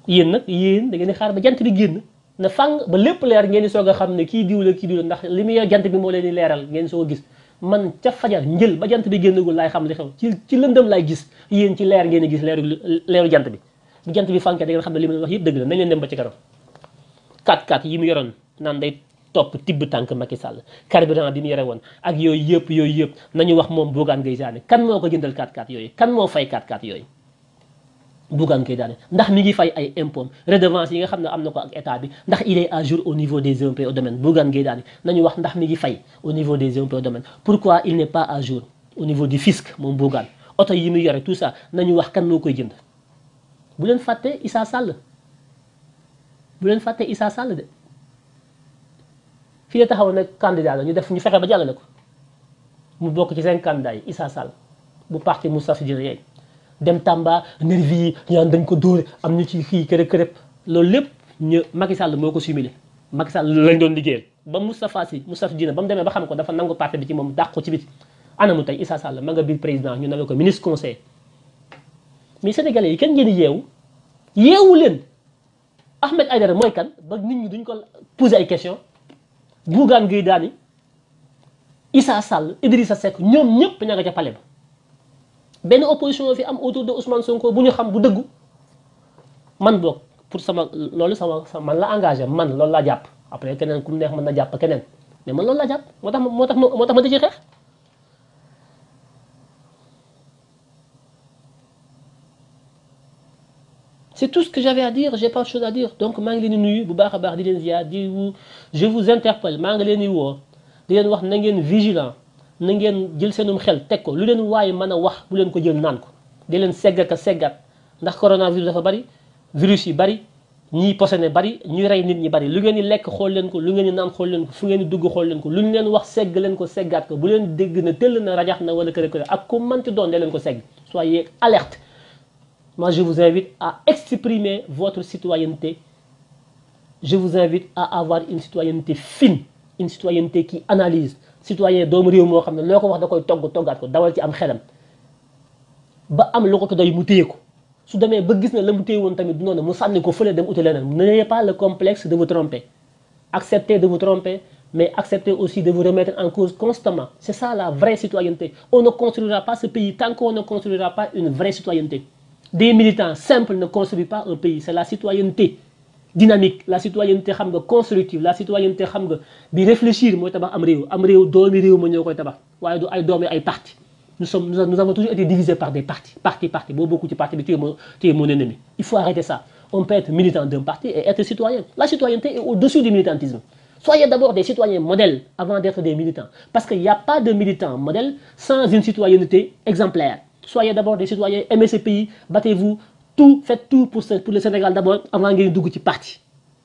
yéen nag yéen da ngeen di xaar ba jant bi génn na fang ba lépp leer ngeen di soog a xam ne kii diw la ndax li muy jant bi moo leen di leeral ngeen soo gis man ca fajar njël ba jant bi génnagul laay xam li xew ci lëndëm laay gis yéen ci leer ngeen di gis leeru jant bi bu jant bi fànkee da ngeen xam ne li ma wax yëpp dëgg la nañ leen dem ba ci kanam 4x4 yi mu yoroon naan day topp tibb tànk Macky Sall carburant bi mu yore woon ak yooyu yëpp nañu wax moom Bougane Gueye Dany kan moo ko jëndal 4x4 yooyu kan moo fay 4x4 yooyu Bougane Gueye Dany ndax mi ngi fay ay impôts redevance yi nga xam ne am na ko ak état bi ndax il est à jour au niveau des impôts et domaines Bougane Gueye Dany nañu wax ndax mi ngi fay au niveau des impôts et domaines pourquoi il n'est pas à jour au niveau du fisc moom Bougane oto yi muy yore tout ça nañu wax kan moo koy jënd bu leen fàtte Issa Sall de fii la taxaw nag candidat la ñu fexe ba jàllale ko mu bokk ci 5 candidats yi Issa Sall bu parti Moustapha Dièye dem Tamba nervi yi ñaan dañ ko dóore am ñu ci fii kërëb loolu lépp ñu Macky Sall moo ko simulé Macky Sall lañ doon liggéeyal ba Moustapha Dièye ba mu demee ba xam ko dafa nangu parti bi ci moom dàq ko ci biti anamu tey Issa Sall ma nga biir président ñu nawe ko ministre conseil mais sénégalais yi kenn ngeen yeewu leen Ahmed Aïdara mooy kan ba nit ñi duñ ko poser ay questions Bougane Gueye Dany Issa Sall Idrissa Seck ñoom ñëpp ña nga ca palais ba benn opposition fi am autour de Ousmane Sonko bu ñu xam bu dëggu man boog pour loolu man la engagé man loolu laa jàpp après keneen ku mu neex mën na jàpp keneen mais man loolu laa jàpp moo tax ma di ci xeex c'est tout ce que j'avais à dire, j'ai pas de chose à dire. Donc maa ngi leen di nuyu bu baax a baax di leen ziar je vous interpelle maa ngi leen di woo di leen wax na ngeen vigilant na ngeen jël seenum xel teg ko lu leen waaye mën a wax bu leen ko jël naan ko di leen seggat a seggat ndax coronavirus dafa bari virus yi bari ñiy posone bari ñuy rey nit ñi bari lu ngeen di lekk xool leen ko lu ngeen di naan xool leen ko fu ngeen di dugg xool leen ko lu ñu leen wax segg leen ko seggaat ko bu leen dégg na tëll na rajax na wala kër kër ak ku mënti doon de leen ko segg soyez alerte. Moi je vous invite à exprimer votre citoyenneté. Je vous invite à avoir une citoyenneté fine, une citoyenneté qui analyse. Citoyen doomu réew moo xam ne loo ko wax da koy toggaat ko dawal ci am xelam ba am lu ko doy mu téye ko su demee ba gis na la mu téye woon tamit du noonu mu sànni ko fële dem uti leneen. N'ayez pas le complexe de vous tromper. Acceptez de vous tromper, mais acceptez aussi de vous remettre en cause constamment. C'est ça la vraie citoyenneté. On ne construira pas ce pays tant qu'on ne construira pas une vraie citoyenneté. Des militants simples ne construisent pas un pays. C'est la citoyenneté dynamique, la citoyenneté constructive, la citoyenneté bi réfléchir mooy tabax am réew doomi réew ma ñoo koy tabax waaye du ay doomi ay parti. Nous avons toujours été divisés par des partis. Parti. Beaucoup de partis, tu es mon ennemi. Il faut arrêter ça. On peut être militant d'un parti et être citoyen. La citoyenneté est au-dessus du militantisme. Soyez d'abord des citoyens modèles avant d'être des militants. Parce qu'il n'y a pas de militants modèles sans une citoyenneté exemplaire. Soyez d'abord des citoyens, aimez ce pays, battez-vous, faites tout pour le Sénégal d'abord avant de dugg ci parti.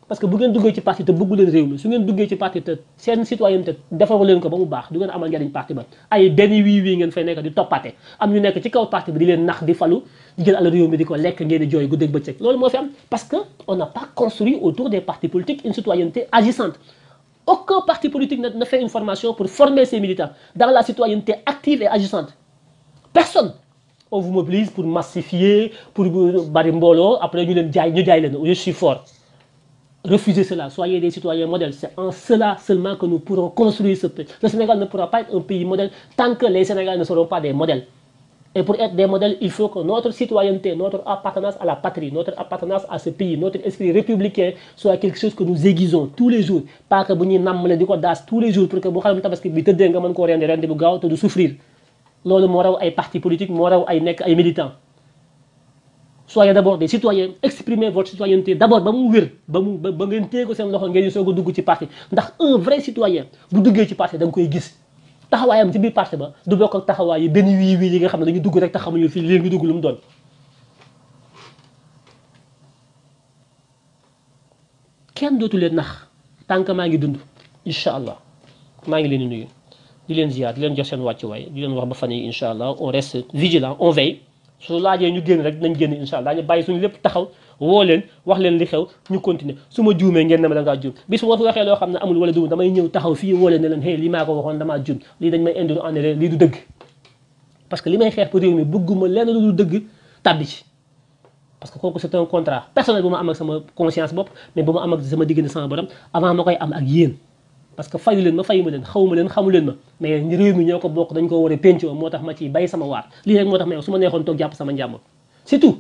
Parce que bu ngeen duggee ci parti te bëggu leen réew mi su ngeen duggee ci parti te seen citoyenneté defaru leen ko ba mu baax du ngeen amal njariñ parti ba ay benn wii ngeen fay nekk di toppaate am ñu nekk ci kaw parti bi di leen nax di falu di jël àll réew mi di ko lekk ngeen di jooy guddeeg bëccëg loolu moo fi am parce que on n'a pas construit autour des partis politiques une citoyenneté agissante. Aucun parti politique ne fait une formation pour former ses militants dans la citoyenneté active et agissante. Personne. On vous mobilise pour massifier, pour bari mbolo, après ñu jaay leen je suis fort. Refusez cela, soyez des citoyens modèles. C'est en cela seulement que nous pourrons construire ce pays. Le Sénégal ne pourra pas être un pays modèle tant que les Sénégalais ne seront pas des modèles. Et pour être des modèles, il faut que notre citoyenneté, notre appartenance à la patrie, notre appartenance à ce pays, notre esprit républicain soit quelque chose que nous aiguisons tous les jours. Pas que nous n'ayons pas de tous les jours pour que vous ayez parce que vous avez bu gaaw te du souffrir. Loolu moo raw ay partis politiques moo raw ay nekk ay militants. Soyez d'abord des citoyens, exprimez votre citoyenneté d'abord ba mu wér ba ngeen téye ko seen loxo ngeen soog a dugg ci parti ndax un vrai citoyen bu duggee ci parti da nga koy gis taxawaayam ci biir parti ba du bokk ak taxawaay yi benn wii yi nga xam ne dañu dugg rek te xamuñu fii léegi ñu dugg lu mu doon. kenn dootu leen nax tant que maa ngi dund incha allah maa ngi leen di nuyu di leen ziar di leen jox seen wàccuwaay di leen wax ba fan yi incha allah on reste vigilant on veille. su laajee ñu génn rek dinañ génn incha allah ñu bàyyi suñu lépp taxaw woo leen wax leen li xew ñu continuer su ma juumee ngeen ne ma da ngaa juum bis su ma fi waxee loo xam ne amul wala du damay ñëw taxaw fii woo leen ne leen hey lii maa ko waxoon damaa juum lii dañ may induire en erreur lii du dëgg parce que li may xeex pour réew mi bëgguma lenn lu du dëgg tàbbi ci parce que kooku c'est un contrat personnel bu ma am ak sama conscience bopp mais bu ma am ak sama diggante sama borom avant ma koy am ak yéen parce que fayu leen ma fayuma leen xawuma leen xamu leen ma mais réew mi ñoo ko bokk dañ ko war a pencoo moo tax ma ciy bay sama waar lii rek moo tax ma yow su ma neexoon toog jàpp sama njàmbur c'est tout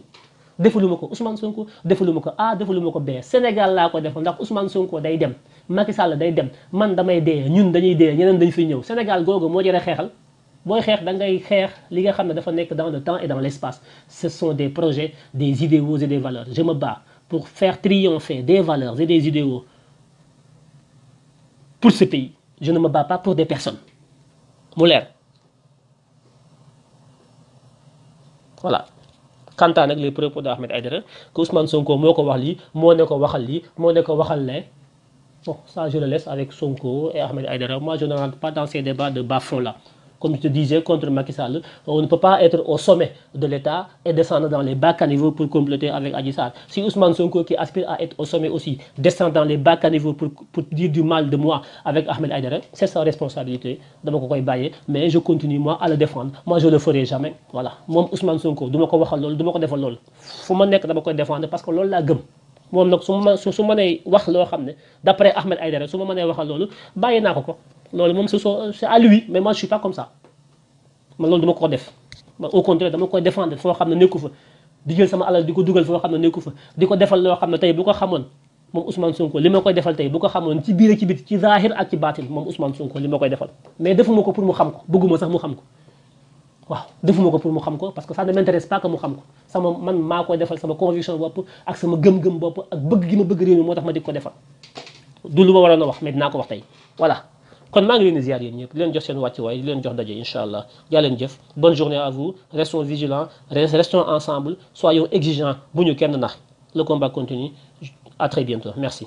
defaluma ko Ousmane Sonko defaluma ko A defaluma ko B Sénégal laa ko defal ndax Ousmane Sonko day dem Macky Sall day dem man damay dee ñun dañuy dee ñeneen dañ fiy ñëw Sénégal googu moo jëre xeexal booy xeex da ngay xeex li nga xam ne dafa nekk dans le temps et dans l'espace ce sont des projets des idéaux et des valeurs je me bats pour faire triompher des valeurs et des idéaux pour ce pays. Je ne me bats pas pour des personnes. Mu leer. Voilà. Quant à les propos d'Ahmed Aïdara, que Ousmane Sonko moo ko wax lii moo ne ko waxal lii moo ne ko waxal lee bon ça je le laisse avec Sonko et Ahmed Aïdara. Moi je ne rentre pas dans ces débats de bas-fond là. Comme je te disais, contre Macky Sall, on ne peut pas être au sommet de l'État et descendre dans les bas caniveaux pour compléter avec Adji Sarr. Si Ousmane Sonko, qui aspire à être au sommet aussi, descend dans les bas caniveaux pour dire du mal de moi avec Ahmed Aïdara, c'est sa responsabilité. Mais je continue, moi, à le défendre. Moi, je ne le ferai jamais. Voilà. Moi, Ousmane Sonko, je ne vais pas le défendre. Il faut que je le défendre parce que c'est ce que moom nag su ma nee wax loo xam ne d'après Ahmed Aïdara su ma mënee waxal loolu bàyyi naa ko loolu moom c'est à lui mais moi je suis pas comme ça man loolu dama ko def au contraire dama koy défendre foo xam ne nekku fa di jël sama alal di ko dugal foo xam ne nekku fa di ko defal loo xam ne tey bu ko xamoon moom Ousmane Sonko li ma koy defal tey bu ko xamoon ci biir ak ci biti ci zahir ak ci baatin moom Ousmane Sonko li ma koy defal mais defuma ko pour mu xam ko bëgguma sax mu xam ko waaw defuma ko pour mu xam ko parce que ça ne m'intéresse pas que mu xam ko sama man maa koy defal sama conviction bopp ak sama gëm-gëm bopp ak bëgg gi ma bëgg réew mi moo tax ma di ko defal du lu ma waroon a wax mais dinaa ko wax tey voilà kon maa ngi leen di ziar yéen ñëpp di leen jox seen wàccuwaay di leen jox daje incha allah jaa leen jëf bonne journée à vous restons vigilants restons ensemble soyons exigeants bu ñu kenn nax le combat continue à très bientôt merci